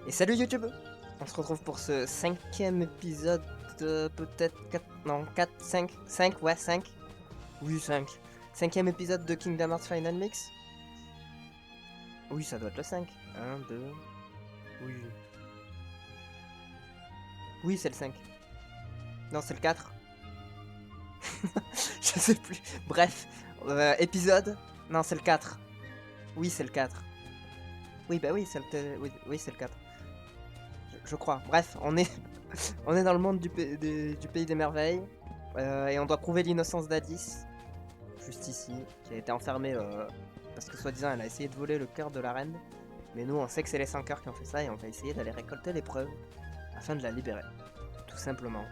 Et salut YouTube! On se retrouve pour ce cinquième épisode, peut-être 4, non 4, 5, 5, ouais 5. Oui 5. Cinquième épisode de Kingdom Hearts Final Mix. Oui ça doit être le 5. 1, 2, oui. Oui c'est le 5. Non c'est le 4. Je sais plus. Bref, épisode, non c'est le 4. Oui c'est le 4. Oui bah oui c'est le, oui, c'est le 4. Je crois. Bref, on est, on est dans le monde du pays des merveilles. Et on doit prouver l'innocence d'Alice. Juste ici. Qui a été enfermée parce que soi-disant elle a essayé de voler le cœur de la reine. Mais nous on sait que c'est les 5 cœurs qui ont fait ça. Et on va essayer d'aller récolter les preuves. Afin de la libérer. Tout simplement.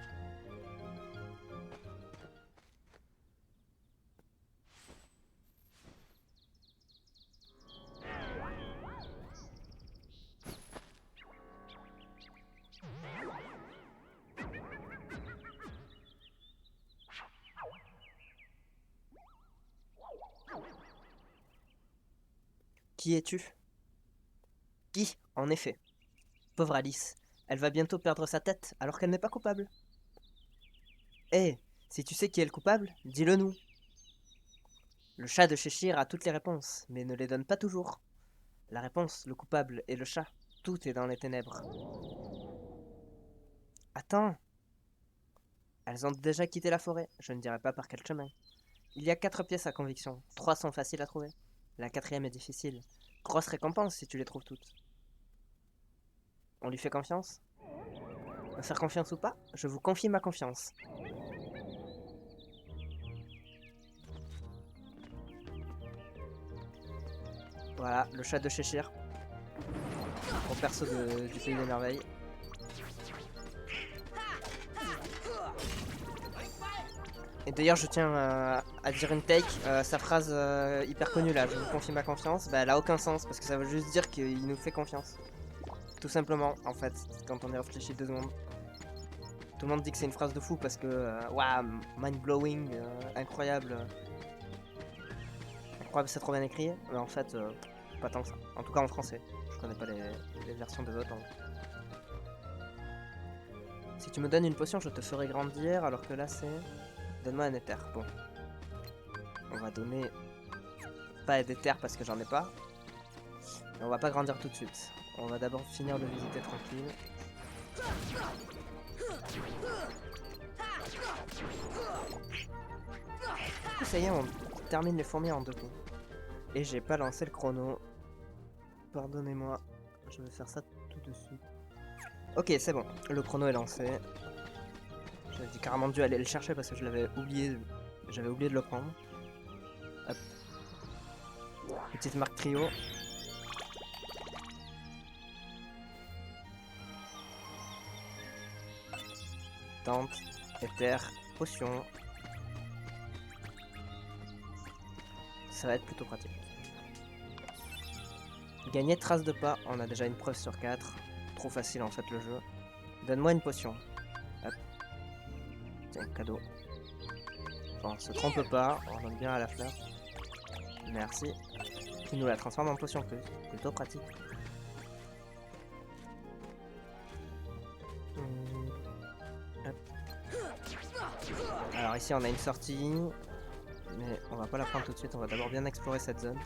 Qui es-tu? Qui, en effet. Pauvre Alice. Elle va bientôt perdre sa tête alors qu'elle n'est pas coupable. Eh, si tu sais qui est le coupable, dis-le nous. Le chat de Cheshire a toutes les réponses, mais ne les donne pas toujours. La réponse, le coupable et le chat, tout est dans les ténèbres. Attends, elles ont déjà quitté la forêt, je ne dirai pas par quel chemin. Il y a 4 pièces à conviction, 3 sont faciles à trouver. La quatrième est difficile. Grosse récompense si tu les trouves toutes. On lui fait confiance? Me faire confiance ou pas, je vous confie ma confiance. Voilà, le chat de Cheshire. Au perso du pays des merveilles. Et d'ailleurs, je tiens à dire une take, sa phrase hyper connue là, je vous confie ma confiance, bah, elle a aucun sens parce que ça veut juste dire qu'il nous fait confiance. Tout simplement, en fait, quand on y réfléchit 2 secondes. Tout le monde dit que c'est une phrase de fou parce que, waouh, mind blowing, incroyable. Incroyable, c'est trop bien écrit, mais en fait, pas tant que ça. En tout cas en français. Je connais pas les versions des autres. Si tu me donnes une potion, je te ferai grandir, alors que là c'est. Donne-moi un éther. Bon. On va donner. Pas d'éther parce que j'en ai pas. Et on va pas grandir tout de suite. On va d'abord finir de visiter tranquille. Du coup, ça y est, on termine les fourmis en 2 coups. Et j'ai pas lancé le chrono. Pardonnez-moi. Je vais faire ça tout de suite. Ok, c'est bon. Le chrono est lancé. J'avais carrément dû aller le chercher parce que je l'avais oublié. J'avais oublié de le prendre. Hop. Petite marque trio. Tente, éther, potion. Ça va être plutôt pratique. Gagner trace de pas, on a déjà une preuve sur 4. Trop facile en fait le jeu. Donne-moi une potion. Hop. Tiens, cadeau. Enfin, on se trompe pas, on donne bien à la fleur. Merci. Qui nous la transforme en potion plus. Plutôt pratique. Hop. Alors ici on a une sortie. Mais on va pas la prendre tout de suite, on va d'abord bien explorer cette zone.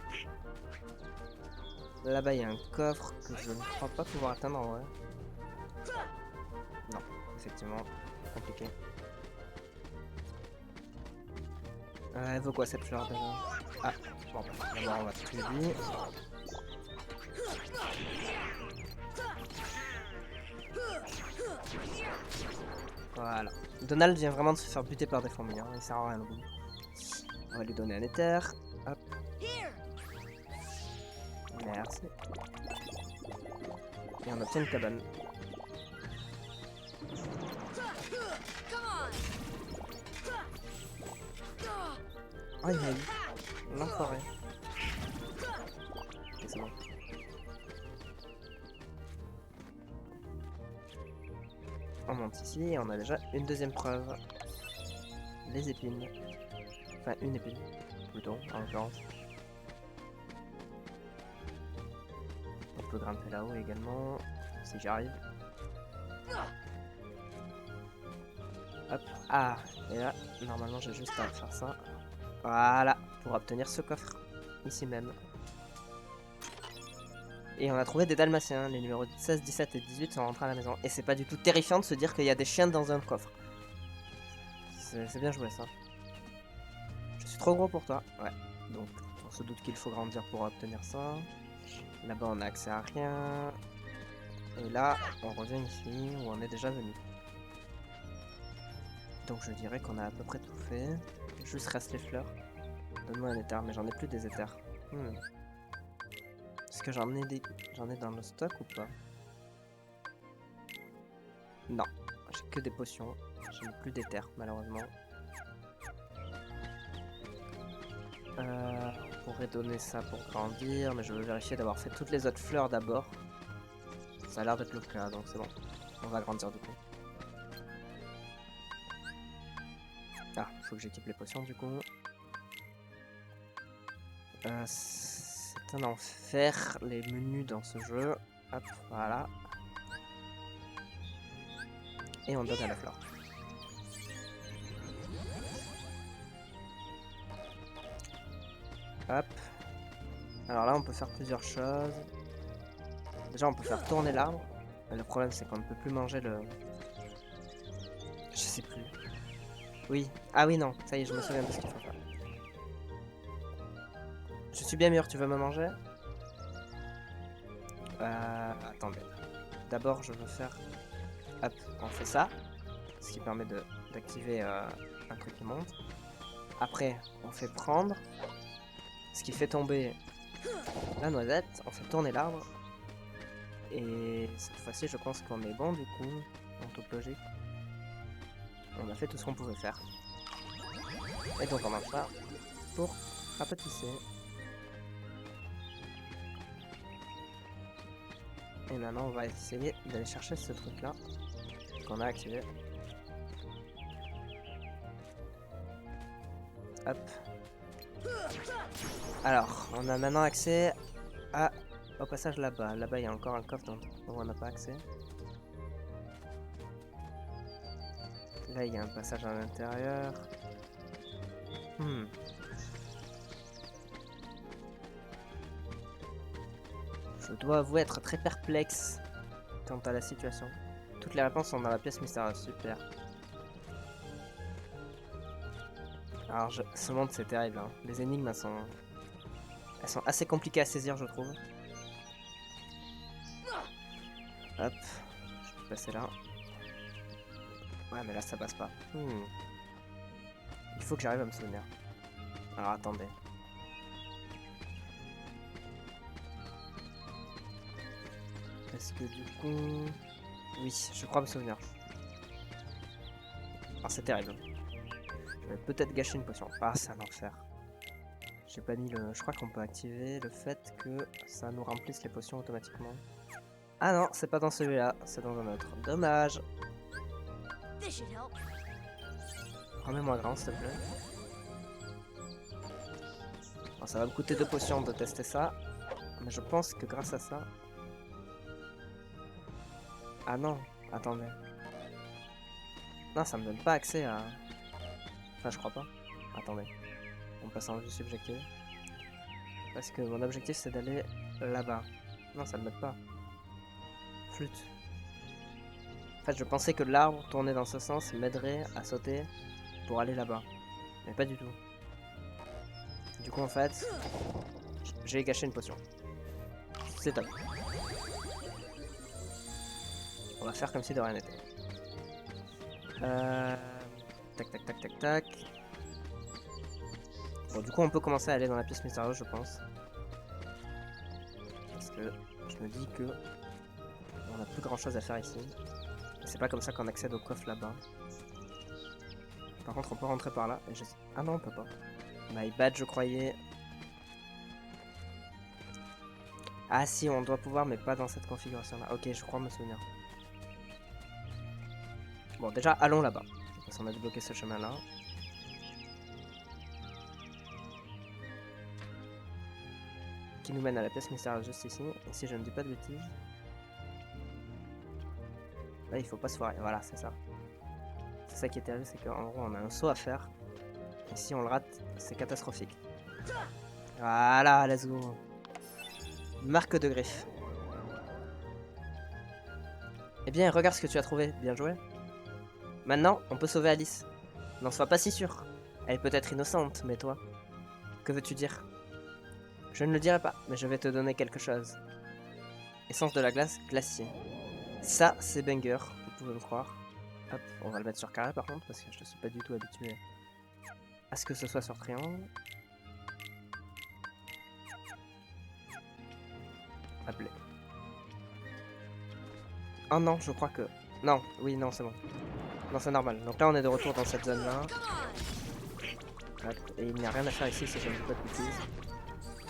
Là-bas il y a un coffre que je ne crois pas pouvoir atteindre en vrai. Non, effectivement, compliqué. Elle vaut quoi cette fleur déjà? Ah, bon, d'abord on va tuer lui. Voilà. Donald vient vraiment de se faire buter par des fourmis, hein. Il sert à rien le bout. On va lui donner un éther. Hop. Merci. Et on obtient une cabane. Oh, il m'a eu. L'enfoiré. Ok, c'est bon. On monte ici et on a déjà une deuxième preuve. Les épines. Enfin, une épine. Plutôt, en l'occurrence. peux grimper là-haut également, si j'y arrive. Hop, ah, et là, normalement j'ai juste à faire ça. Voilà, pour obtenir ce coffre, ici même. Et on a trouvé des dalmatiens, les numéros 16, 17 et 18 sont rentrés à la maison. Et c'est pas du tout terrifiant de se dire qu'il y a des chiens dans un coffre. C'est bien joué ça. Je suis trop gros pour toi, ouais. Donc on se doute qu'il faut grandir pour obtenir ça. Là-bas on a accès à rien. Et là, on revient ici où on est déjà venu. Donc je dirais qu'on a à peu près tout fait. Juste reste les fleurs. Donne-moi un éther, mais j'en ai plus des éthers. Est-ce que j'en ai dans le stock ou pas? Non, j'ai que des potions. Je n'ai plus d'éther malheureusement. On pourrait donner ça pour grandir, mais je veux vérifier d'avoir fait toutes les autres fleurs d'abord. Ça a l'air d'être le cas, donc c'est bon. On va grandir du coup. Ah, faut que j'équipe les potions du coup. C'est un enfer, les menus dans ce jeu. Hop, voilà. Et on donne à la fleur. Hop. Alors là, on peut faire plusieurs choses. Déjà, on peut faire tourner l'arbre. Le problème, c'est qu'on ne peut plus manger le... Je sais plus. Oui. Ah oui, non. Ça y est, je me souviens de ce qu'il faut faire. Je suis bien mûr, tu veux me manger? Attendez. D'abord, je veux faire... Hop, on fait ça. Ce qui permet d'activer un truc qui monte. Après, on fait prendre. Ce qui fait tomber la noisette. On fait tourner l'arbre. Et cette fois-ci, je pense qu'on est bon du coup. En toute logique. On a fait tout ce qu'on pouvait faire. Et donc on mange ça pour rapetisser. Et maintenant on va essayer d'aller chercher ce truc là qu'on a activé. Hop. Alors, on a maintenant accès au passage là-bas. Là-bas il y a encore un coffre dont on n'a pas accès. Là il y a un passage à l'intérieur. Je dois avouer être très perplexe quant à la situation. Toutes les réponses sont dans la pièce mystérieuse, super. Alors ce monde c'est terrible, hein. Les énigmes elles sont assez compliquées à saisir je trouve. Hop, je peux passer là. Ouais mais là ça passe pas. Il faut que j'arrive à me souvenir. Alors attendez. Parce que du coup... Oui, je crois me souvenir. Ah c'est terrible. Je vais peut-être gâcher une potion. Ah c'est un enfer. J'ai pas mis le... Je crois qu'on peut activer le fait que ça nous remplisse les potions automatiquement. Ah non, c'est pas dans celui-là, c'est dans un autre. Dommage. Remets-moi grand s'il te plaît. Bon, ça va me coûter 2 potions de tester ça. Mais je pense que grâce à ça... Ah non, attendez. Non, ça me donne pas accès à... Enfin, je crois pas. Attendez. On passe en vue subjective. Parce que mon objectif c'est d'aller là-bas. Non, ça me donne pas. Flûte. En fait, je pensais que l'arbre tourné dans ce sens m'aiderait à sauter pour aller là-bas. Mais pas du tout. Du coup, en fait, j'ai gâché une potion. C'est top. On va faire comme si de rien n'était. Tac, tac, tac, tac, tac. Bon, du coup, on peut commencer à aller dans la pièce mystérieuse, je pense. Parce que je me dis que on n'a plus grand chose à faire ici. C'est pas comme ça qu'on accède au coffre là-bas. Par contre, on peut rentrer par là. Et je... Ah non, on peut pas. My bad, je croyais. Ah si, on doit pouvoir, mais pas dans cette configuration-là. Ok, je crois me souvenir. Bon, déjà, allons là-bas. Parce qu'on a débloqué ce chemin-là. Ok, qui nous mène à la pièce mystérieuse juste ici. Et si je ne dis pas de bêtises... Là, il faut pas se foirer. Voilà, c'est ça. C'est ça qui est terrible, c'est qu'en gros, on a un saut à faire. Et si on le rate, c'est catastrophique. Voilà, let's go. Marque de griffe. Eh bien, regarde ce que tu as trouvé. Bien joué. Maintenant, on peut sauver Alice. N'en sois pas si sûr. Elle peut être innocente, mais toi, que veux-tu dire? Je ne le dirai pas, mais je vais te donner quelque chose. Essence de la glace, glacier. Ça, c'est banger, vous pouvez me croire. Hop, on va le mettre sur carré par contre, parce que je ne suis pas du tout habitué à ce que ce soit sur triangle. Appelé. Oh non, je crois que... Non, oui, non, c'est bon. Non, c'est normal. Donc là, on est de retour dans cette zone-là. Et il n'y a rien à faire ici si je ne dis pas de bêtises.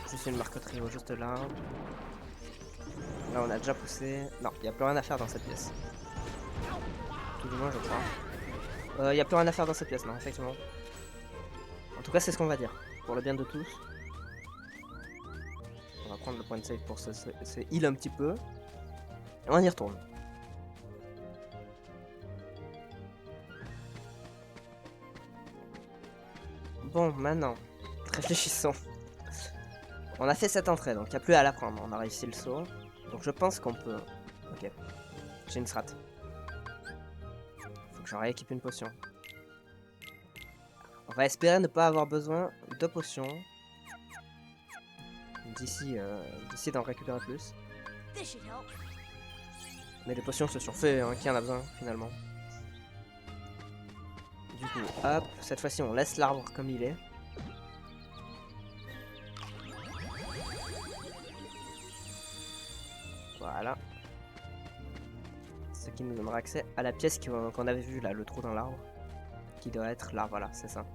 Juste une marque trio juste là. Là, on a déjà poussé. Non, il n'y a plus rien à faire dans cette pièce. Tout du moins, je crois. Il n'y a plus rien à faire dans cette pièce, non, effectivement. En tout cas, c'est ce qu'on va dire. Pour le bien de tous. On va prendre le point de save pour se heal un petit peu. Et on y retourne. Bon, maintenant, réfléchissons. On a fait cette entrée, donc il n'y a plus à la prendre. On a réussi le saut. Donc je pense qu'on peut... Ok. J'ai une strat. Faut que je rééquipe une potion. On va espérer ne pas avoir besoin de potions. D'ici d'en récupérer plus. Mais les potions se surfait, hein, qui en a besoin finalement. Du coup, hop, cette fois-ci on laisse l'arbre comme il est. Voilà. Ce qui nous donnera accès à la pièce qu'on avait vue là, le trou dans l'arbre. Qui doit être là, voilà, c'est ça.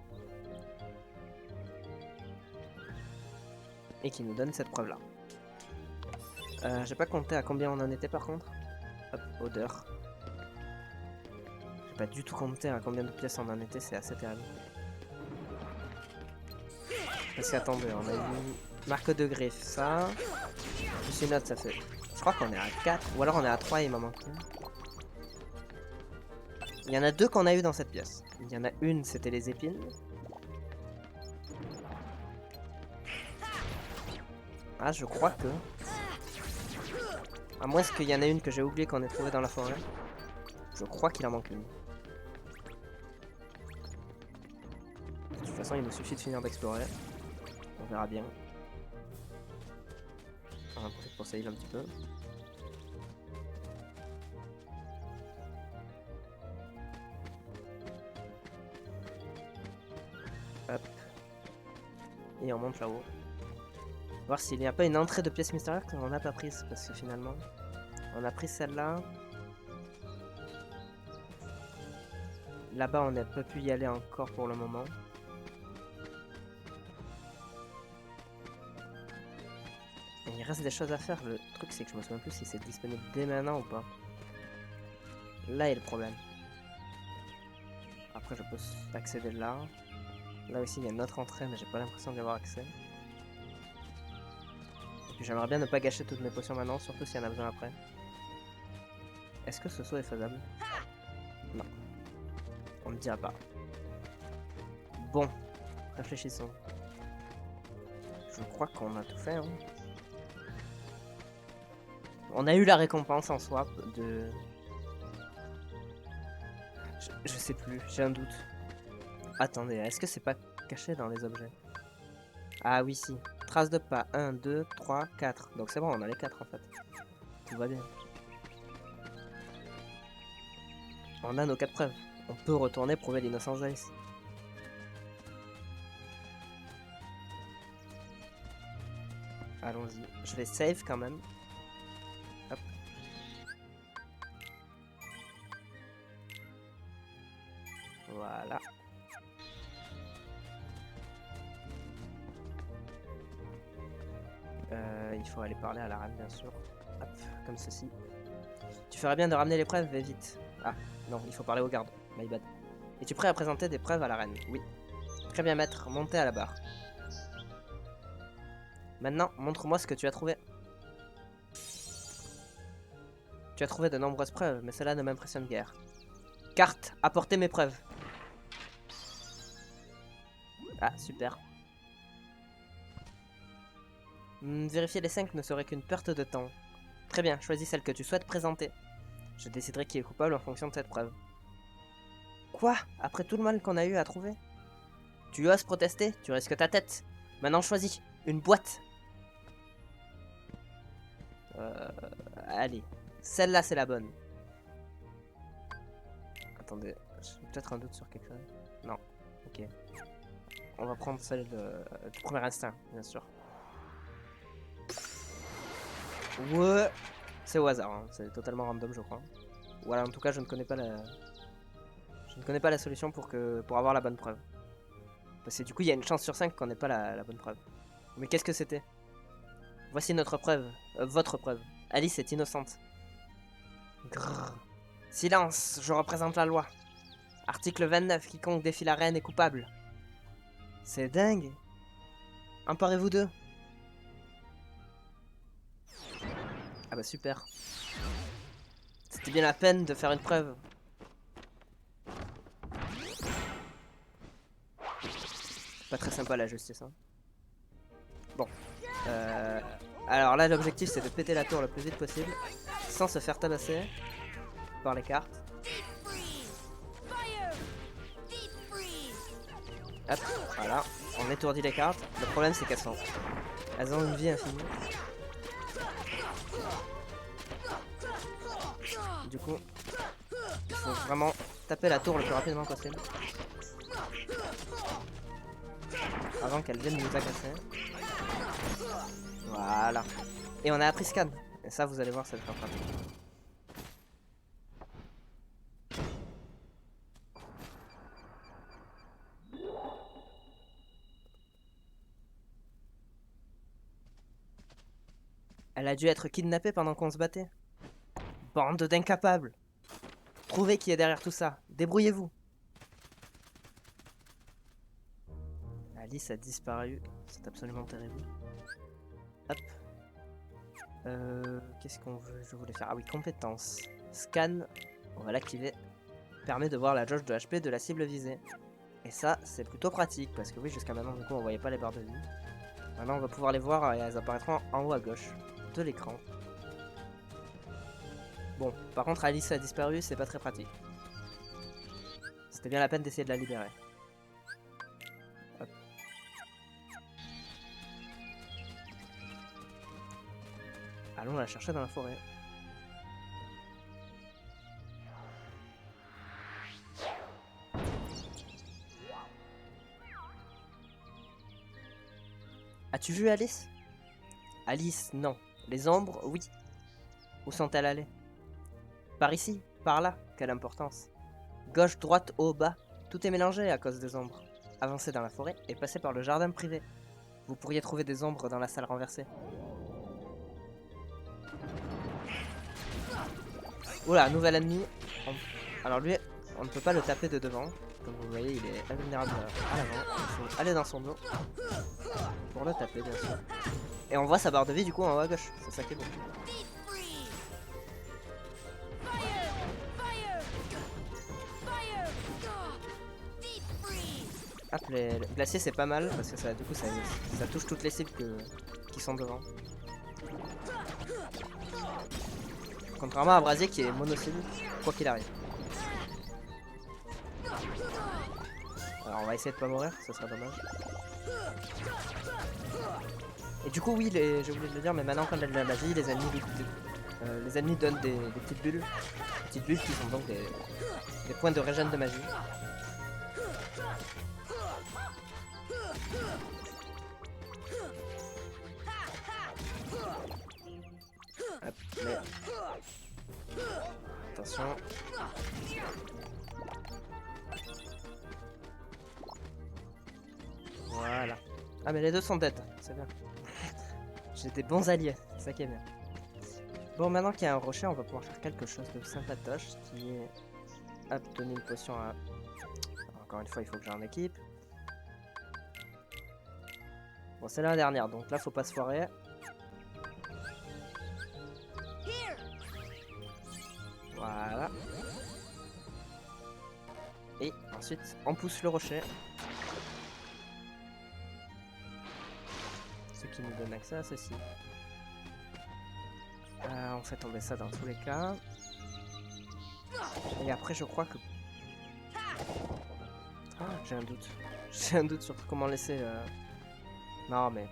Et qui nous donne cette preuve là. J'ai pas compté à combien on en était par contre. Hop, odeur. J'ai pas du tout compté à combien de pièces on en était, c'est assez terrible. Parce qu'attendez, on a une marque de griffe, ça. Plus une autre, ça fait... Je crois qu'on est à 4, ou alors on est à 3 et il m'en manque une. Il y en a deux qu'on a eu dans cette pièce. Il y en a une, c'était les épines. Ah, je crois que... À moins qu'il y en ait une que j'ai oublié qu'on ait trouvée dans la forêt. Je crois qu'il en manque une. De toute façon, il nous suffit de finir d'explorer. On verra bien. On va profiter pour save un petit peu. Hop. Et on monte là-haut. Voir s'il n'y a pas une entrée de pièces mystérieuses qu'on n'a pas prise. Parce que finalement, on a pris celle-là. Là-bas, on n'a pas pu y aller encore pour le moment. Et il reste des choses à faire. Le truc, c'est que je me souviens plus si c'est disponible dès maintenant ou pas. Là est le problème. Après, je peux accéder là. Là aussi, il y a une autre entrée, mais j'ai pas l'impression d'y avoir accès. Et puis, j'aimerais bien ne pas gâcher toutes mes potions maintenant, surtout s'il y en a besoin après. Est-ce que ce saut est faisable? Non. On ne dira pas. Bon, réfléchissons. Je crois qu'on a tout fait. Hein. On a eu la récompense en soi de... Je sais plus, j'ai un doute. Attendez, est-ce que c'est pas caché dans les objets? Ah oui, si. Trace de pas. 1, 2, 3, 4. Donc c'est bon, on a les 4 en fait. Tout va bien. On a nos 4 preuves. On peut retourner prouver l'innocence d'Alice. Allons-y. Je vais save quand même. Hop. Voilà. Il faut aller parler à la reine bien sûr. Hop, comme ceci. Tu ferais bien de ramener les preuves, vite. Ah, non, il faut parler aux gardes. My bad. Es-tu prêt à présenter des preuves à la reine? Oui. Très bien, maître. Montez à la barre. Maintenant, montre-moi ce que tu as trouvé. Tu as trouvé de nombreuses preuves, mais cela ne m'impressionne guère. Carte, apportez mes preuves. Ah, super. Vérifier les 5 ne serait qu'une perte de temps. Très bien, choisis celle que tu souhaites présenter. Je déciderai qui est coupable en fonction de cette preuve. Quoi? Après tout le mal qu'on a eu à trouver? Tu oses protester? Tu risques ta tête. Maintenant choisis. Une boîte. Allez. Celle-là, c'est la bonne. Attendez, j'ai peut-être un doute sur quelque chose. Non. Ok. On va prendre celle du premier instinct, bien sûr. Ouais. C'est au hasard, hein. C'est totalement random, je crois. Voilà, en tout cas, je ne connais pas la solution pour avoir la bonne preuve. Parce que du coup, il y a une chance sur 5 qu'on n'ait pas la bonne preuve. Mais qu'est-ce que c'était? Voici notre preuve. Votre preuve. Alice est innocente. Grrr. Silence, je représente la loi. Article 29, quiconque défie la reine est coupable. C'est dingue. Emparez-vous d'eux. Ah bah super. C'était bien la peine de faire une preuve. Pas très sympa la justice, hein. Bon. Alors là, l'objectif c'est de péter la tour le plus vite possible, sans se faire tabasser par les cartes. Hop, voilà. On étourdit les cartes. Le problème c'est elles ont une vie infinie. Du coup, il faut vraiment taper la tour le plus rapidement possible. Avant qu'elle vienne nous agresser. Voilà. Et on a appris scan. Et ça, vous allez voir, ça va être pratique. Elle a dû être kidnappée pendant qu'on se battait. Bande d'incapables. Trouvez qui est derrière tout ça. Débrouillez-vous. Alice a disparu. C'est absolument terrible. Hop. Qu'est-ce qu'on veut? Je voulais faire. Ah oui, compétences. Scan. On va l'activer. Permet de voir la jauge de HP de la cible visée. Et ça, c'est plutôt pratique. Parce que oui, jusqu'à maintenant, du coup, on voyait pas les barres de vie. Maintenant, on va pouvoir les voir et elles apparaîtront en haut à gauche de l'écran. Bon, par contre, Alice a disparu, c'est pas très pratique. C'était bien la peine d'essayer de la libérer. Hop. Allons la chercher dans la forêt. As-tu vu Alice? Alice, non. Les ombres, oui. Où sont-elles allées? Par ici, par là, quelle importance. Gauche, droite, haut, bas, tout est mélangé à cause des ombres. Avancez dans la forêt et passez par le jardin privé. Vous pourriez trouver des ombres dans la salle renversée. Oula, nouvel ennemi. Alors lui, on ne peut pas le taper de devant. Comme vous voyez, il est invulnérable à l'avant. Il faut aller dans son dos pour le taper, bien sûr. Et on voit sa barre de vie du coup en haut à gauche. C'est ça qui est beau. Hop, les glaciers c'est pas mal parce que ça, du coup ça touche toutes les cibles qui sont devant. Contrairement à Brasier qui est mono-cible, quoi qu'il arrive. Alors on va essayer de pas mourir, ça serait dommage. Et du coup oui, j'ai oublié de le dire, mais maintenant quand il y a de la magie, les ennemis donnent des petites bulles. Des petites bulles qui sont donc des points de régène de magie. Hop, mais... Attention. Voilà. Ah mais les deux sont dead, c'est bien. J'ai des bons alliés, c'est ça qui est bien. Bon, maintenant qu'il y a un rocher, on va pouvoir faire quelque chose de sympatoche, qui est obtenir une potion à... Encore une fois, il faut que j'en équipe. Bon, c'est la dernière, donc là, faut pas se foirer. Voilà. Et ensuite, on pousse le rocher. Ce qui nous donne accès à ceci. On fait tomber ça dans tous les cas. Et après, je crois que... Ah, j'ai un doute. J'ai un doute sur comment laisser... Non, mais...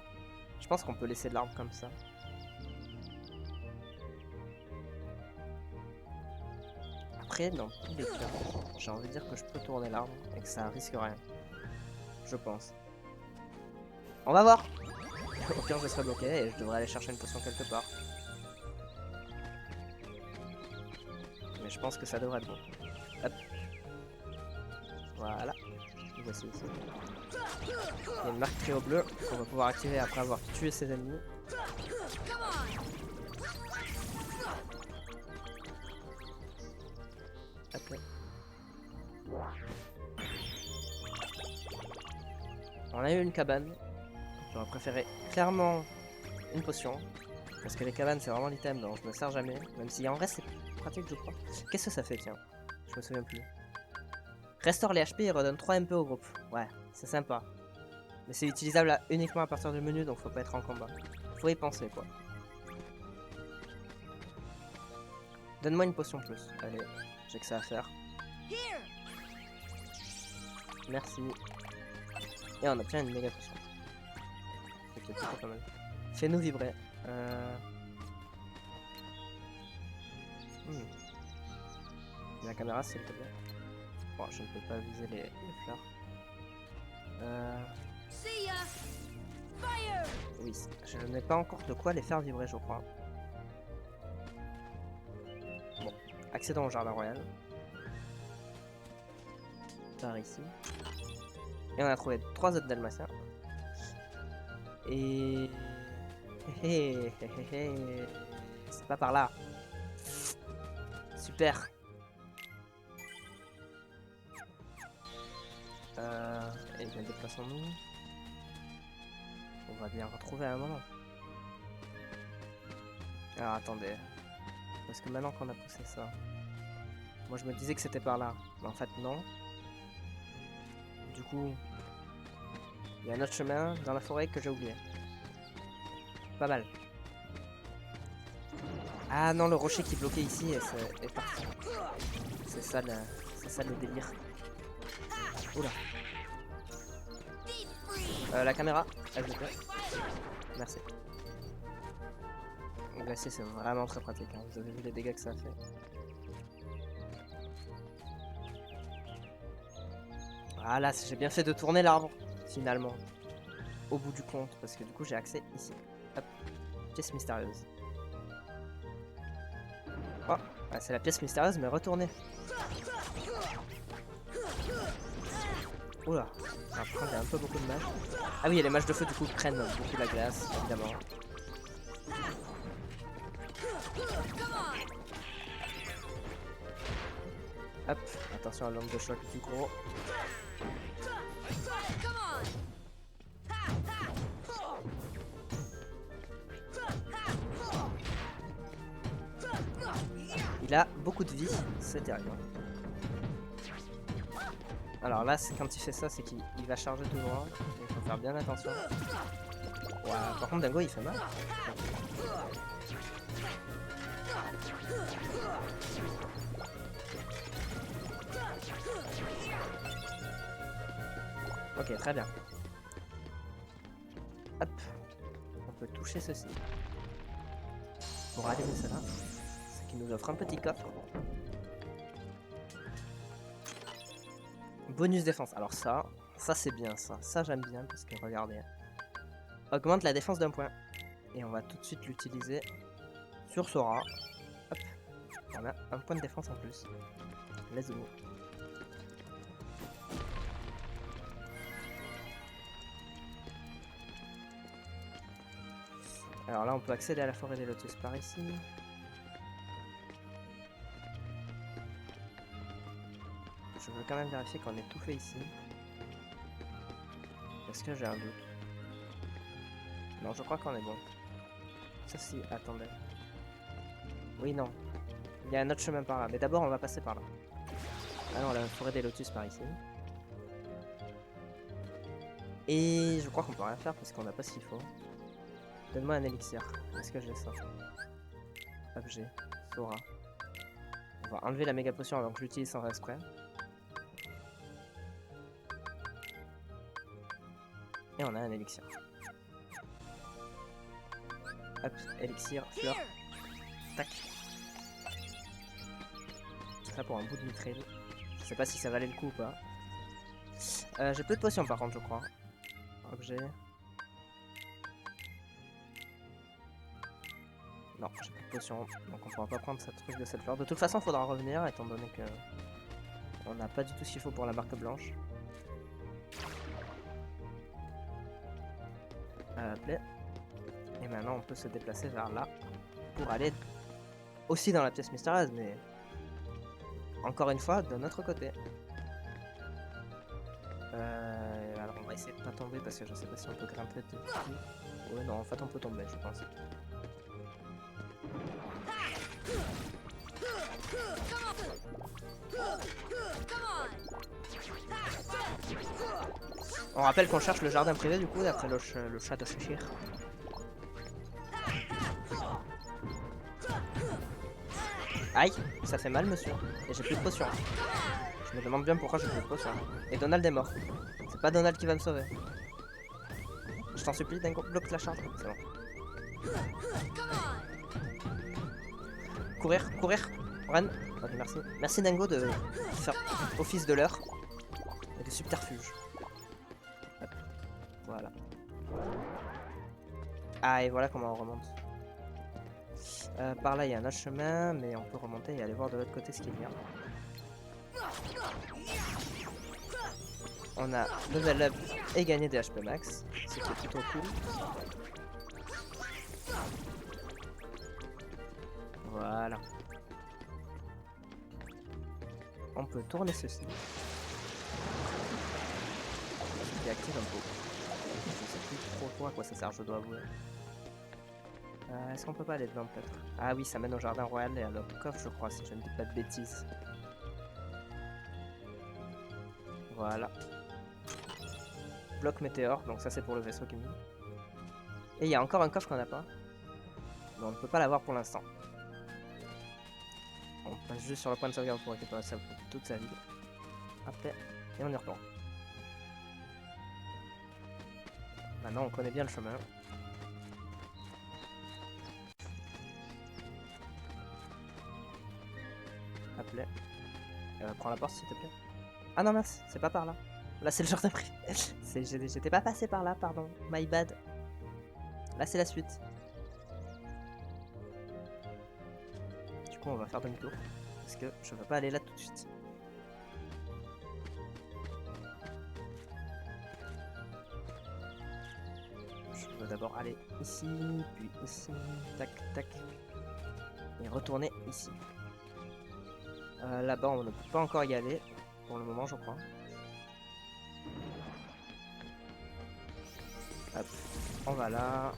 Je pense qu'on peut laisser de l'arbre comme ça. Après, dans tous les cas, j'ai envie de dire que je peux tourner l'arbre et que ça risque rien. Je pense. On va voir. Au pire, je serai bloqué et je devrais aller chercher une potion quelque part. Mais je pense que ça devrait être bon. Hop. Voilà. Voici ici. Il y a une marque au bleu qu'on va pouvoir activer après avoir tué ses ennemis. Hop. On a eu une cabane. J'aurais préféré clairement une potion. Parce que les cabanes c'est vraiment l'item dont je me sers jamais. Même si en vrai c'est pratique je crois. Qu'est-ce que ça fait tiens? Je me souviens plus. Restaure les HP et redonne 3 MP au groupe. Ouais, c'est sympa. Mais c'est utilisable uniquement à partir du menu donc faut pas être en combat. Faut y penser quoi. Donne-moi une potion plus. Allez, j'ai que ça à faire. Merci. Et on obtient une méga potion. C'est plutôt pas mal. Fais-nous vibrer. La caméra s'il te plaît. Bon, je ne peux pas viser les fleurs. Oui, je n'ai pas encore de quoi les faire vibrer je crois. Bon, accédons au jardin royal. Par ici. Et on a trouvé 3 autres dalmatiens. Et... C'est pas par là. Super. Et bien déplaçons-nous. On va bien retrouver à un moment. Alors attendez. Parce que maintenant qu'on a poussé ça. Moi je me disais que c'était par là. Mais en fait non. Du coup... Il y a un autre chemin dans la forêt que j'ai oublié. Pas mal. Ah non, le rocher qui bloquait ici est parti. C'est ça le délire. Oula. La caméra, s'il vous plaît. Merci. Le glacier c'est vraiment très pratique. Hein. Vous avez vu les dégâts que ça a fait. Voilà, j'ai bien fait de tourner l'arbre, finalement. Au bout du compte, parce que du coup j'ai accès ici. Hop, pièce mystérieuse. Oh, ah, c'est la pièce mystérieuse mais retournée. Oula, ça prend un peu beaucoup de mages. Ah oui, les mages de feu du coup prennent beaucoup la glace, évidemment. Hop, attention à l'onde de choc du gros. Il a beaucoup de vie, c'est terrible. Alors là, quand il fait ça, c'est qu'il va charger tout droit. Il faut faire bien attention. Ouais, par contre, Dingo, il fait mal. Ok, très bien. Hop. On peut toucher ceci. Pour allumer cela. Ce qui nous offre un petit coffre. Bonus défense. Alors ça c'est bien ça. Ça j'aime bien parce que regardez. Augmente la défense d'un point. Et on va tout de suite l'utiliser sur Sora. Hop. On a un point de défense en plus. Let's go. Alors là on peut accéder à la forêt des lotus par ici. Je veux quand même vérifier qu'on ait tout fait ici. Parce que j'ai un doute. Non, je crois qu'on est bon. Ça si, attendez. Oui, non. Il y a un autre chemin par là. Mais d'abord, on va passer par là. Ah non, la forêt des lotus par ici. Et je crois qu'on peut rien faire parce qu'on n'a pas ce qu'il faut. Donne-moi un élixir. Est-ce que j'ai ça? Objet. Sora. On va enlever la méga potion avant que je l'utilise sans exprès. Et on a un élixir. Hop, élixir, fleur. Tac. Ça pour un bout de mitraille. Je sais pas si ça valait le coup ou pas. J'ai peu de potions par contre, je crois. Objet. Non, j'ai plus de potions, donc on pourra pas prendre cette truc de cette fleur. De toute façon, faudra revenir, étant donné que on n'a pas du tout ce qu'il faut pour la marque blanche. Play. Et maintenant, on peut se déplacer vers là pour aller aussi dans la pièce mystérieuse, mais encore une fois, de notre côté. Alors, on va essayer de pas tomber parce que je sais pas si on peut grimper dessus. Ouais, non, en fait, on peut tomber, je pense. On rappelle qu'on cherche le jardin privé du coup d'après le chat de Cheshire. Aïe, ça fait mal monsieur. Et j'ai plus de potions. Je me demande bien pourquoi j'ai plus de potions. Et Donald est mort. C'est pas Donald qui va me sauver. Je t'en supplie, Dingo, bloque la charge. C'est bon. Courir, courir. Run. Ok, merci. Merci Dingo de faire office de l'heure. Et de subterfuge. Hop. Voilà. Ah, et voilà comment on remonte. Par là, il y a un autre chemin, mais on peut remonter et aller voir de l'autre côté ce qu'il y a. On a level up et gagné des HP max, ce qui est plutôt cool. Voilà. On peut tourner ceci. Ce qui active un peu. Je sais plus trop à quoi ça sert, je dois avouer. Est-ce qu'on peut pas aller dedans peut-être? Ah oui, ça mène au jardin royal et à l'autre coffre, je crois, si je ne dis pas de bêtises. Voilà. Bloc météore, donc ça c'est pour le vaisseau qui mine. Et il y a encore un coffre qu'on n'a pas. Mais on ne peut pas l'avoir pour l'instant. On passe juste sur le point de sauvegarde pour récupérer ça pour toute sa vie. Après, et on y retourne. Maintenant on connaît bien le chemin. Appelez. Prends la porte s'il te plaît. Ah non mince, c'est pas par là. Là c'est le jardin privé. J'étais pas passé par là, pardon. My bad. Là c'est la suite. Du coup on va faire demi-tour. Parce que je veux pas aller là tout de suite. Je veux d'abord aller ici, puis ici. Tac, tac. Et retourner ici. Là-bas on ne peut pas encore y aller. Pour le moment je crois. Hop, on va là.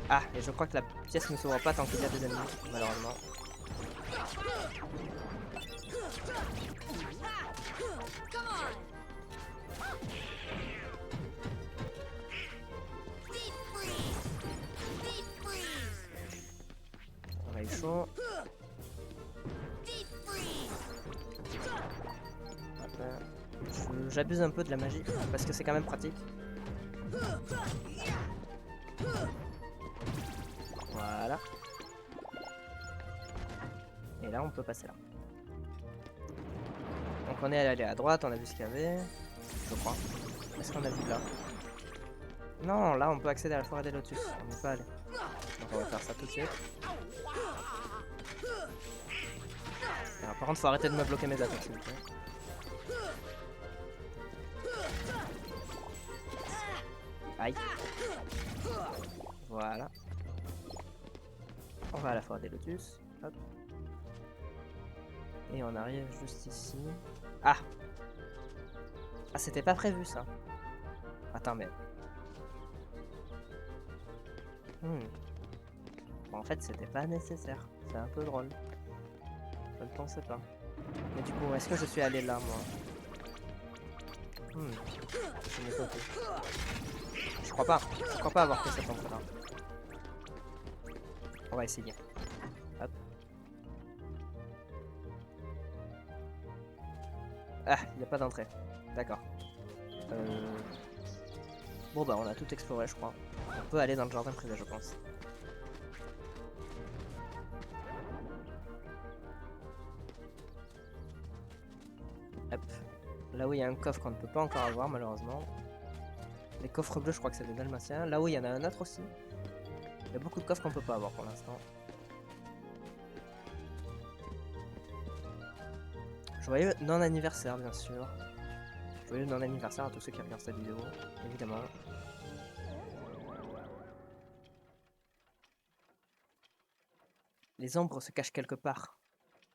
Ah, et je crois que la pièce ne s'ouvre pas tant qu'il y a des ennemis, malheureusement. On a eu chaud. J'abuse un peu de la magie, parce que c'est quand même pratique. Voilà. Et là, on peut passer là. Donc on est allé à droite, on a vu ce qu'il y avait. Je crois. Est-ce qu'on a vu là? Non, là on peut accéder à la forêt des lotus. On n'est pas allé. Donc on va faire ça tout de suite. Alors, par contre, faut arrêter de me bloquer mes attaques, s'il vous plaît. Aïe. Voilà. On va à la forêt des lotus. Hop. Et on arrive juste ici. Ah! Ah, c'était pas prévu ça. Attends, mais... Hmm. Bon, en fait, c'était pas nécessaire. C'est un peu drôle. Je ne pensais pas. Mais du coup, est-ce que je suis allé là, moi? Je n'ai pas fait. Je crois pas. Je crois pas avoir fait cette entrée-là. On va essayer. Hop. Ah, il n'y a pas d'entrée. D'accord. Bon bah on a tout exploré je crois. On peut aller dans le jardin privé je pense. Hop. Là où il y a un coffre qu'on ne peut pas encore avoir malheureusement. Les coffres bleus je crois que c'est des dalmatiens. Là où il y en a un autre aussi. Il y a beaucoup de coffres qu'on peut pas avoir pour l'instant. Joyeux non-anniversaire bien sûr. Joyeux non-anniversaire à tous ceux qui regardent cette vidéo, évidemment. Les ombres se cachent quelque part.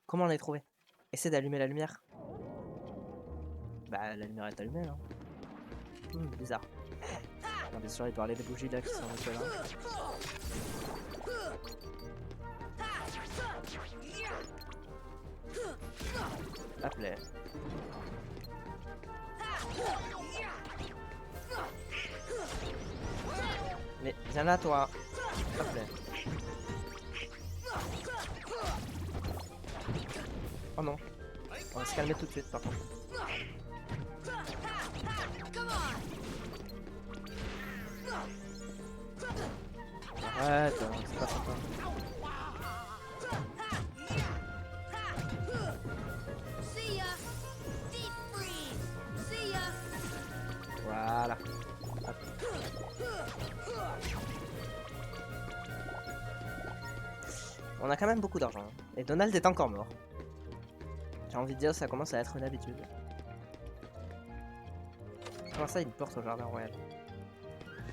Comment les trouver? Essaie d'allumer la lumière. Bah la lumière est allumée là. Bizarre. Non, bien sûr il parlait des bougies là qui sont là. Hop là. Mais viens là toi. Hop là. Oh non. On va se calmer tout de suite par contre. Arrête, c'est pas sympa. Voilà. Hop. On a quand même beaucoup d'argent. Et Donald est encore mort. J'ai envie de dire ça commence à être une habitude. Comment ça, il porte au jardin royal?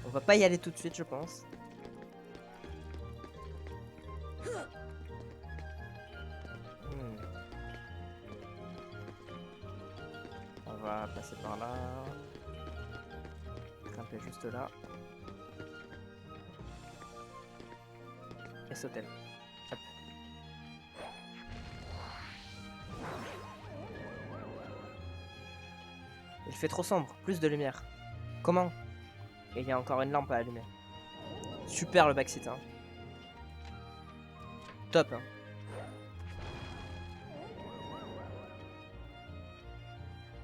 On va pas y aller tout de suite, je pense. On va passer par là. Grimper juste là. Et sauter. Hop. Il fait trop sombre, plus de lumière. Comment? Et il y a encore une lampe à allumer. Super le backseat hein. Top hein.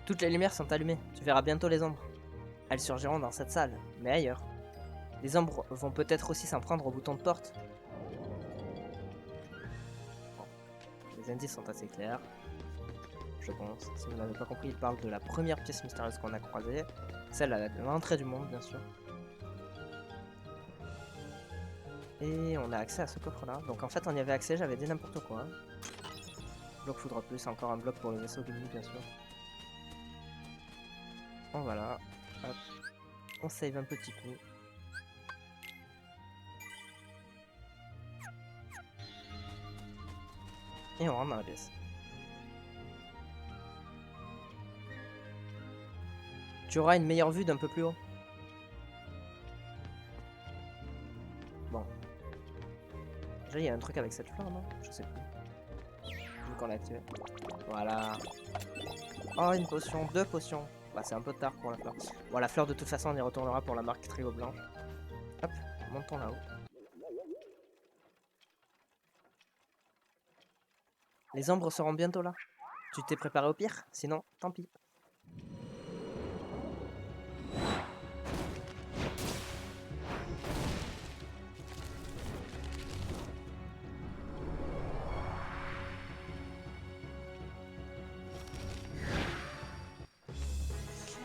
Toutes les lumières sont allumées, tu verras bientôt les ombres. Elles surgiront dans cette salle, mais ailleurs. Les ombres vont peut-être aussi s'en prendre au bouton de porte. Bon. Les indices sont assez clairs. Je pense. Si vous n'avez pas compris, il parle de la première pièce mystérieuse qu'on a croisée. Celle à l'entrée du monde, bien sûr. Et on a accès à ce coffre-là. Donc en fait, on y avait accès, j'avais dit n'importe quoi. Bloc foudre plus, encore un bloc pour le vaisseau Gumi, bien sûr. Bon, voilà. Hop. On save un petit coup. Et on rentre dans la pièce. Tu auras une meilleure vue d'un peu plus haut. Bon. Déjà, il y a un truc avec cette fleur, non? Je sais plus. Vu qu'on l'a tué. Voilà. Oh, une potion, 2 potions. Bah, c'est un peu tard pour la fleur. Bon, la fleur, de toute façon, on y retournera pour la marque Trio Blanche. Hop, montons là-haut. Les ombres seront bientôt là. Tu t'es préparé au pire? Sinon, tant pis.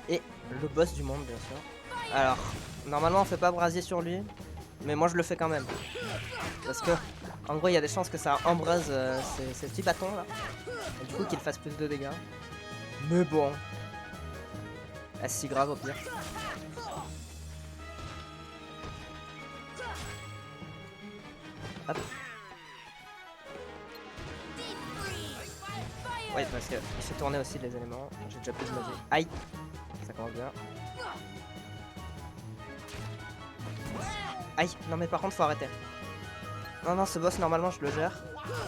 Et le boss du monde, bien sûr. Alors, normalement, on fait pas brasier sur lui. Mais moi, je le fais quand même. Parce que, en gros, il y a des chances que ça embrase ces petits bâtons là. Et du coup, qu'il fasse plus de dégâts. Mais bon. Est-ce si grave au pire? Hop. Oui, parce qu'il fait tourner aussi les éléments. J'ai déjà plus de magie. Aïe! Ça commence bien. Aïe, non mais par contre faut arrêter. Non, non, ce boss normalement je le gère.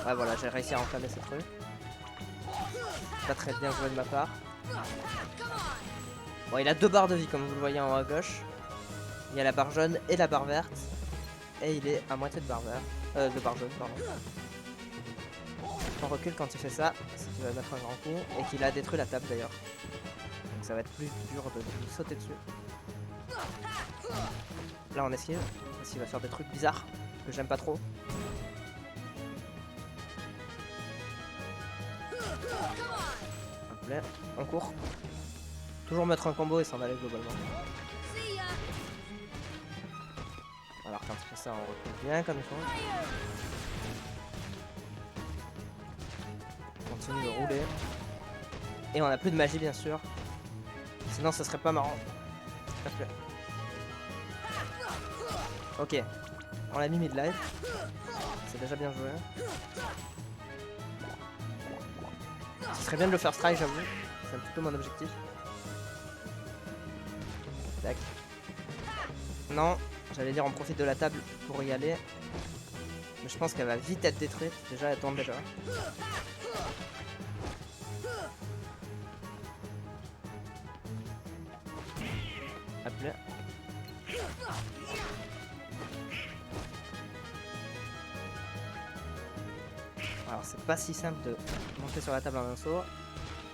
Ouais, voilà, j'ai réussi à enflammer ce truc. Pas très bien joué de ma part. Bon, il a 2 barres de vie comme vous le voyez en haut à gauche. Il y a la barre jaune et la barre verte. Et il est à moitié de barre verte. De barre jaune, pardon. On recule quand il fait ça, c'est qu'il va mettre un grand coup. Et qu'il a détruit la table d'ailleurs. Donc ça va être plus dur de lui sauter dessus. Là on esquive. Parce qu'il va faire des trucs bizarres. Que j'aime pas trop. Hop là, on court. Toujours mettre un combo et s'en aller globalement. Alors quand il fait ça, on recule bien comme il faut. On continue de rouler. Et on a plus de magie bien sûr. Sinon ce serait pas marrant. Ok. On l'a mis mid-life. C'est déjà bien joué. Ce serait bien de le faire strike, j'avoue. C'est un petit peu mon objectif. Tac. Non, j'allais dire on profite de la table pour y aller. Mais je pense qu'elle va vite être détruite. Déjà, elle tombe déjà. Hop là. Alors c'est pas si simple de monter sur la table en un saut.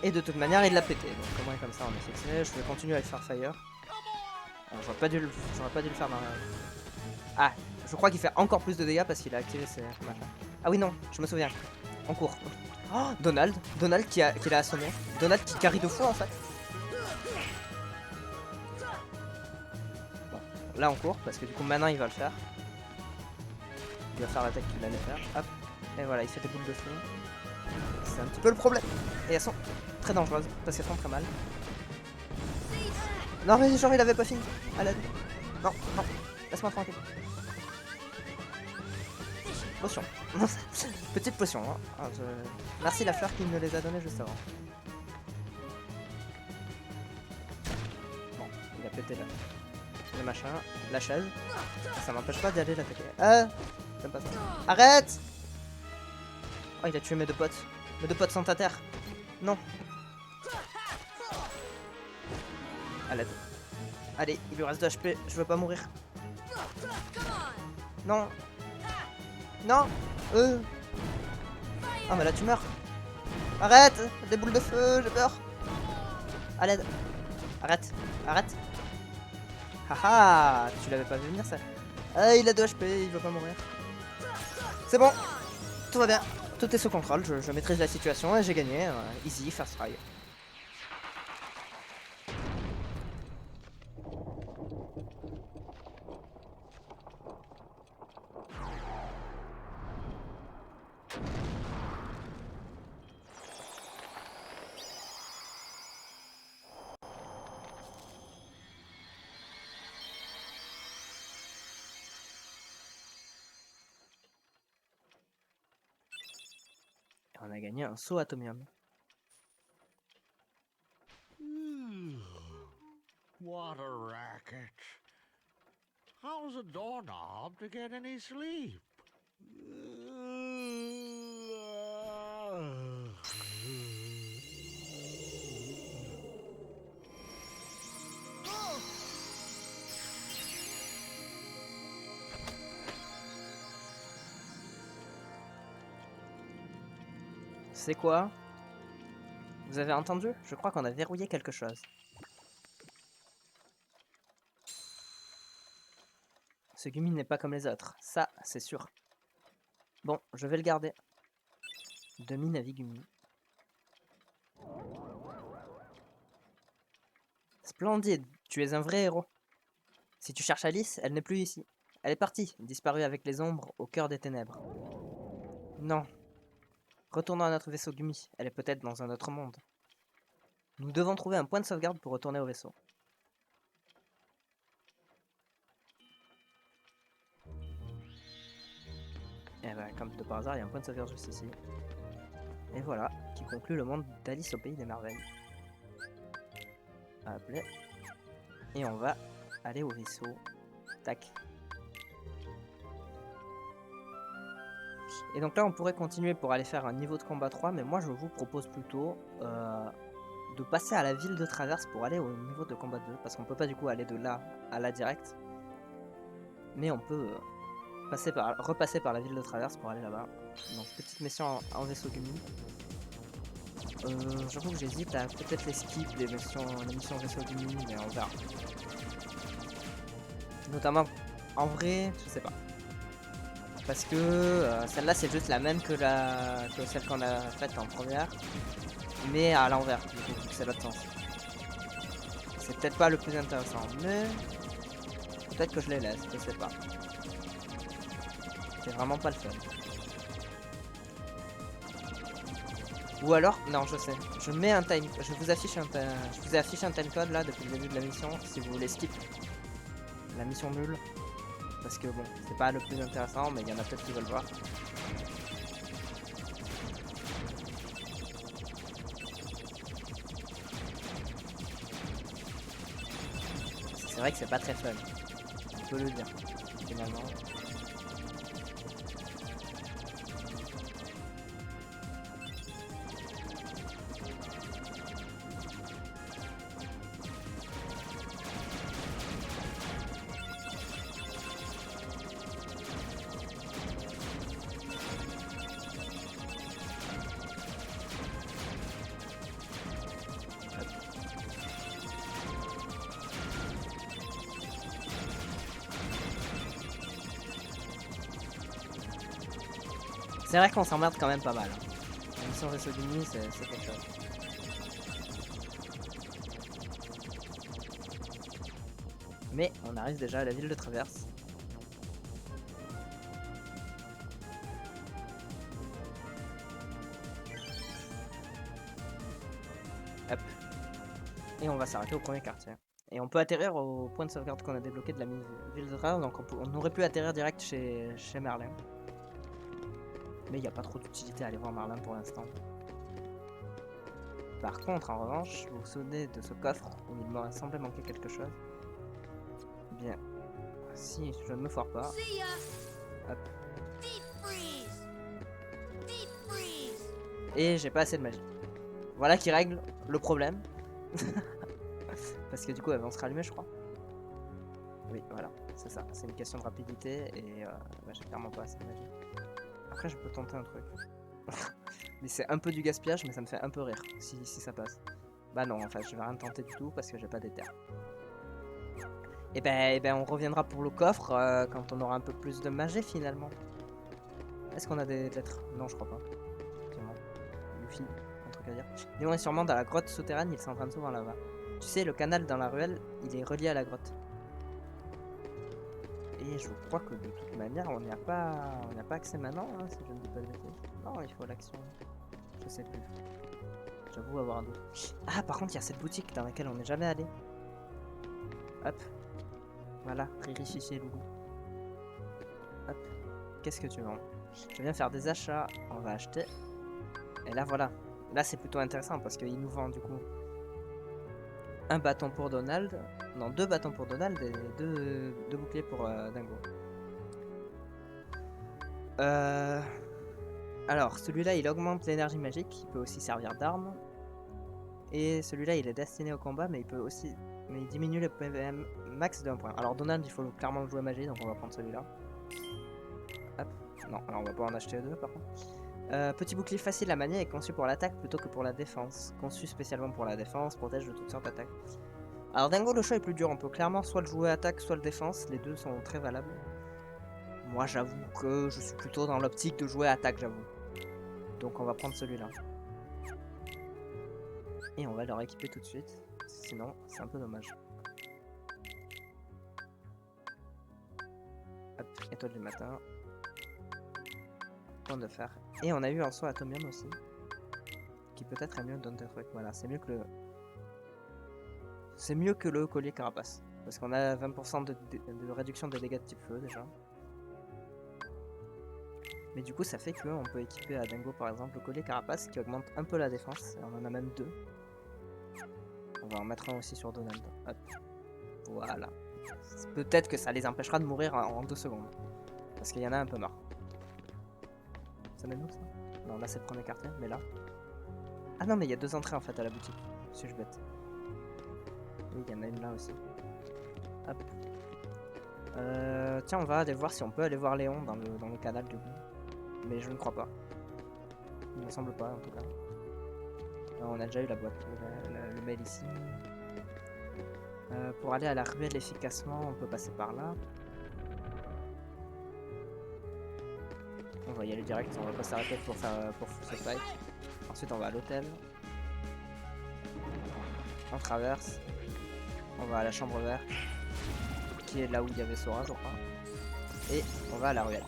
Et de toute manière il l'a pété. Donc au moins comme ça on est fixé. Je vais continuer avec Farfire. Alors j'aurais pas dû le faire dans la... Ah, je crois qu'il fait encore plus de dégâts parce qu'il a activé ses machins. Ah oui non, je me souviens. On court. Oh, Donald qui l'a assommé. Donald qui carry de fou en fait. Bon, là on court parce que du coup maintenant il va le faire. Il va faire l'attaque qu'il allait faire. Hop. Et voilà, il fait des boules de feu. C'est un petit peu le problème. Et elles sont très dangereuses parce qu'elles font très mal. Non mais genre il avait pas fini. À l'aide. Non, non. Laisse-moi tranquille. Potion. Petite potion. Hein. Alors, merci la fleur qui me les a données juste avant. Bon, il a pété le machin, la chaise. Ça m'empêche pas d'y aller l'attaquer. J'aime pas ça. Arrête! Oh, il a tué mes 2 potes. Mes 2 potes sont à terre. Non. À l'aide. Allez, il lui reste 2 HP. Je veux pas mourir. Non. Non. Ah, mais là tu meurs. Arrête! Des boules de feu, j'ai peur. À l'aide. Arrête. Arrête. Haha, tu l'avais pas vu venir ça. Ah, il a 2 HP, il veut pas mourir. C'est bon. Tout va bien. Tout est sous contrôle, je maîtrise la situation et j'ai gagné. Easy, first try. On a gagné un saut atomium. What a racket. How's a doorknob to get any sleep? C'est quoi? Vous avez entendu? Je crois qu'on a verrouillé quelque chose. Ce Gumi n'est pas comme les autres, ça c'est sûr. Bon, je vais le garder. Demi-Navi Gumi. Splendide, tu es un vrai héros. Si tu cherches Alice, elle n'est plus ici. Elle est partie, disparue avec les ombres au cœur des ténèbres. Non. Retournons à notre vaisseau Gumi, elle est peut-être dans un autre monde. Nous devons trouver un point de sauvegarde pour retourner au vaisseau. Et bah, comme de par hasard, il y a un point de sauvegarde juste ici. Et voilà, qui conclut le monde d'Alice au pays des merveilles. Hop là. Et on va aller au vaisseau. Tac. Et donc là on pourrait continuer pour aller faire un niveau de combat 3, mais moi je vous propose plutôt de passer à la ville de traverse pour aller au niveau de combat 2, parce qu'on peut pas du coup aller de là à là direct, mais on peut repasser par la ville de traverse pour aller là-bas. Donc petite mission en vaisseau Gumi. J'avoue que j'hésite à peut-être les skip les missions vaisseau Gumi, mais on verra. Notamment en vrai, je sais pas. Parce que celle-là c'est juste la même que celle qu'on a faite en première, mais à l'envers, du coup, vu que c'est l'autre sens. C'est peut-être pas le plus intéressant, mais peut-être que je les laisse, je sais pas. C'est vraiment pas le fun. Ou alors, non, je sais, je mets un time, je vous affiche un timecode là depuis le début de la mission si vous voulez skip la mission nulle. Parce que bon, c'est pas le plus intéressant, mais il y en a peut-être qui veulent voir. C'est vrai que c'est pas très fun, on peut le dire, finalement. C'est vrai qu'on s'emmerde quand même pas mal. La mission vaisseau d'Uni, c'est quelque chose. Mais on arrive déjà à la ville de traverse. Hop. Et on va s'arrêter au premier quartier. Et on peut atterrir au point de sauvegarde qu'on a débloqué de la ville de traverse. Donc on aurait pu atterrir direct chez Merlin. Mais il n'y a pas trop d'utilité à aller voir Merlin pour l'instant. Par contre, en revanche, vous vous souvenez de ce coffre où il m'aurait semblé manquer quelque chose. Bien, si je ne me foire pas. Hop. Et j'ai pas assez de magie. Voilà qui règle le problème. Parce que du coup, elles vont se rallumer, je crois. Oui, voilà, c'est ça. C'est une question de rapidité et bah, j'ai clairement pas assez de magie. Après, je peux tenter un truc. Mais c'est un peu du gaspillage, mais ça me fait un peu rire si ça passe. Bah non, en fait, je vais rien tenter du tout parce que j'ai pas d'éther. Et ben, on reviendra pour le coffre quand on aura un peu plus de magie finalement. Est-ce qu'on a des lettres? Non, je crois pas. Effectivement. Luffy, un truc à dire. Léon est sûrement dans la grotte souterraine, il s'entraîne souvent là-bas. Tu sais, le canal dans la ruelle, il est relié à la grotte. Et je crois que de toute manière, on n'y a pas accès maintenant, hein, si je ne dis pas de bêtises. Non, il faut l'action. Je sais plus. J'avoue avoir un doute. Ah, par contre, il y a cette boutique dans laquelle on n'est jamais allé. Hop. Voilà, Riri, Chichi, Loulou. Hop. Qu'est-ce que tu vends? Je viens faire des achats. On va acheter. Et là, voilà. Là, c'est plutôt intéressant parce qu'il nous vend du coup un bâton pour Donald. Non, 2 bâtons pour Donald et 2 boucliers pour Dingo. Alors, celui-là, il augmente l'énergie magique. Il peut aussi servir d'arme. Et celui-là, il est destiné au combat, mais il peut aussi... Mais il diminue le PVM max de 1 point. Alors Donald, il faut clairement le jouer magie, donc on va prendre celui-là. Hop. Non, alors on va pas en acheter 2 par contre. Petit bouclier facile à manier et conçu pour l'attaque plutôt que pour la défense. Conçu spécialement pour la défense, protège de toutes sortes d'attaques. Alors Dingo, le choix est plus dur. On peut clairement soit le jouer attaque, soit le défense. Les deux sont très valables. Moi, j'avoue que je suis plutôt dans l'optique de jouer attaque, j'avoue. Donc on va prendre celui-là. Et on va le rééquiper tout de suite. Sinon, c'est un peu dommage. Hop, étoile du matin. Point de fer. Et on a eu un saut atomium aussi. Qui peut-être est mieux dans des trucs. Voilà, c'est mieux que le... C'est mieux que le collier carapace. Parce qu'on a 20% de réduction de dégâts de type feu déjà. Mais du coup, ça fait qu'on peut équiper à Dingo par exemple le collier carapace qui augmente un peu la défense. Et on en a même 2. On va en mettre un aussi sur Donald. Hop. Voilà. Peut-être que ça les empêchera de mourir en 2 secondes. Parce qu'il y en a un peu marre. Ça mène où ça? Non, là c'est le premier quartier, mais là. Ah non, mais il y a 2 entrées en fait à la boutique. Suis-je bête? Oui, il y en a une là aussi. Hop. Tiens, on va aller voir si on peut aller voir Léon dans le canal du coup. Mais je ne crois pas. Il me semble pas en tout cas. Non, on a déjà eu la boîte, le mail ici. Pour aller à la ruelle efficacement, on peut passer par là. On va y aller direct, on va pas s'arrêter pour ce fight. Ensuite on va à l'hôtel. On traverse. On va à la chambre verte. Qui est là où il y avait Sora je crois. Et on va à la ruelle.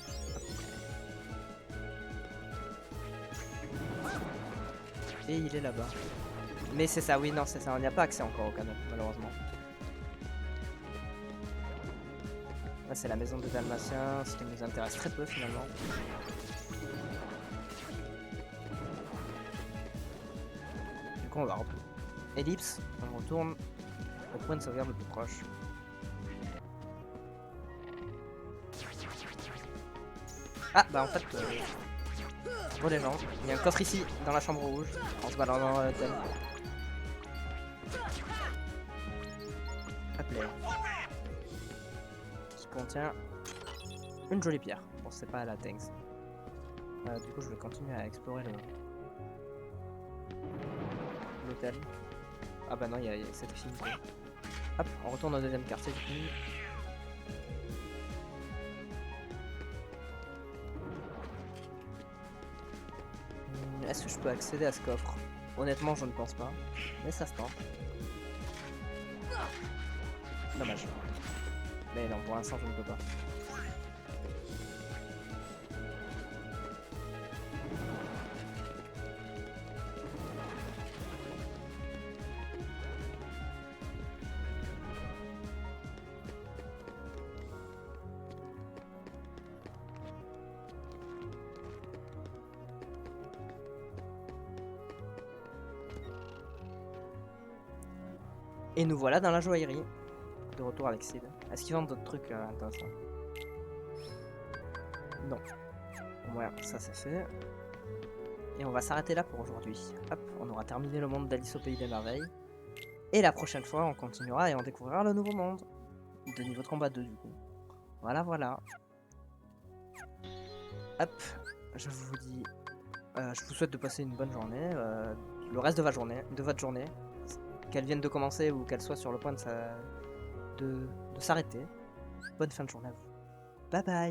Et il est là-bas. Mais c'est ça, oui, non, c'est ça. On n'y a pas accès encore au canon, malheureusement. Là, c'est la maison de Dalmatien, ce qui nous intéresse très peu finalement. Du coup, on va ellipse, on retourne au point de sauvegarde le plus proche. Ah, bah en fait, pour les gens, il y a un coffre ici, dans la chambre rouge, en se baladant dans l'hôtel. Hop là. Qui contient une jolie pierre. Bon, c'est pas la thanks. Du coup, je vais continuer à explorer l'hôtel. Ah bah non, il y a cette fille. Hop, on retourne au deuxième quartier du coup. Est-ce que je peux accéder à ce coffre? Honnêtement, je ne pense pas. Mais ça se tente. Dommage. Mais non, pour l'instant, je ne peux pas. Et nous voilà dans la joaillerie. De retour avec Sid. Est-ce qu'ils vendent d'autres trucs intéressants? Non. Voilà, ça c'est fait. Et on va s'arrêter là pour aujourd'hui. Hop, on aura terminé le monde d'Alice au Pays des Merveilles. Et la prochaine fois, on continuera et on découvrira le nouveau monde. De niveau de combat 2 du coup. Voilà, voilà. Hop, je vous dis... je vous souhaite de passer une bonne journée. Le reste de votre journée. Qu'elle vienne de commencer ou qu'elle soit sur le point de s'arrêter. Bonne fin de journée à vous. Bye bye.